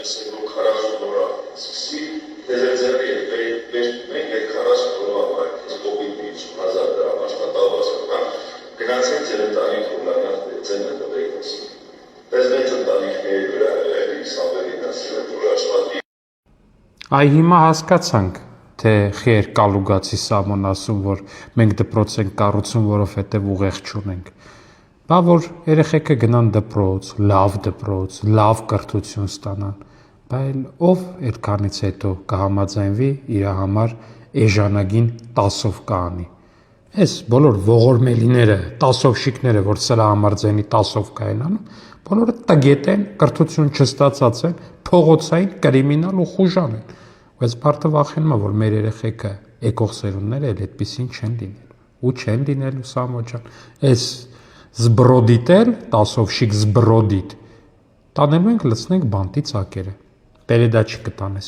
ասենք 40 օր սկսի դեզերտերի մենք այդ 40 օրվա կոպիտ 50,000 դրամ աշխատավարձական գնացել ձեր ընտանիք ունենալ ծենը տվեք պես մեծ ընտանիքների վրա իսաբելին ասել որ աշխատի Այ հիմա հասկացանք թե խեր կալուգացի Սամոն ասում որ մենք դպրոց ենք կառուցում որովհետև ուղեղ չունենք բա որ երեխեքը գնան դպրոց լավ կրթություն ստանան բայց ով այդքանից հետո կհամաձայնվի իր համար էժանագին 10-ով կանի Այս բոլոր ողորմելիները 10-ով շիկները որ սրա համար ձենի 10-ով կայնանում բոլորը տգետ են կրթություն չստացած են փողոցային կրիմինալ ու խուժան են Բայց բարդը վախենում է որ մեր երեխեքը եկող սերունդները էլ այդպեսին չեն լինելու ու չեն լինելու Սամո ջան այս զբրոդիտ էլ 10-ով շիկ զբրոդիտ տանելու ենք լցնենք բանտի ծակերը Պերեդաչի կտանես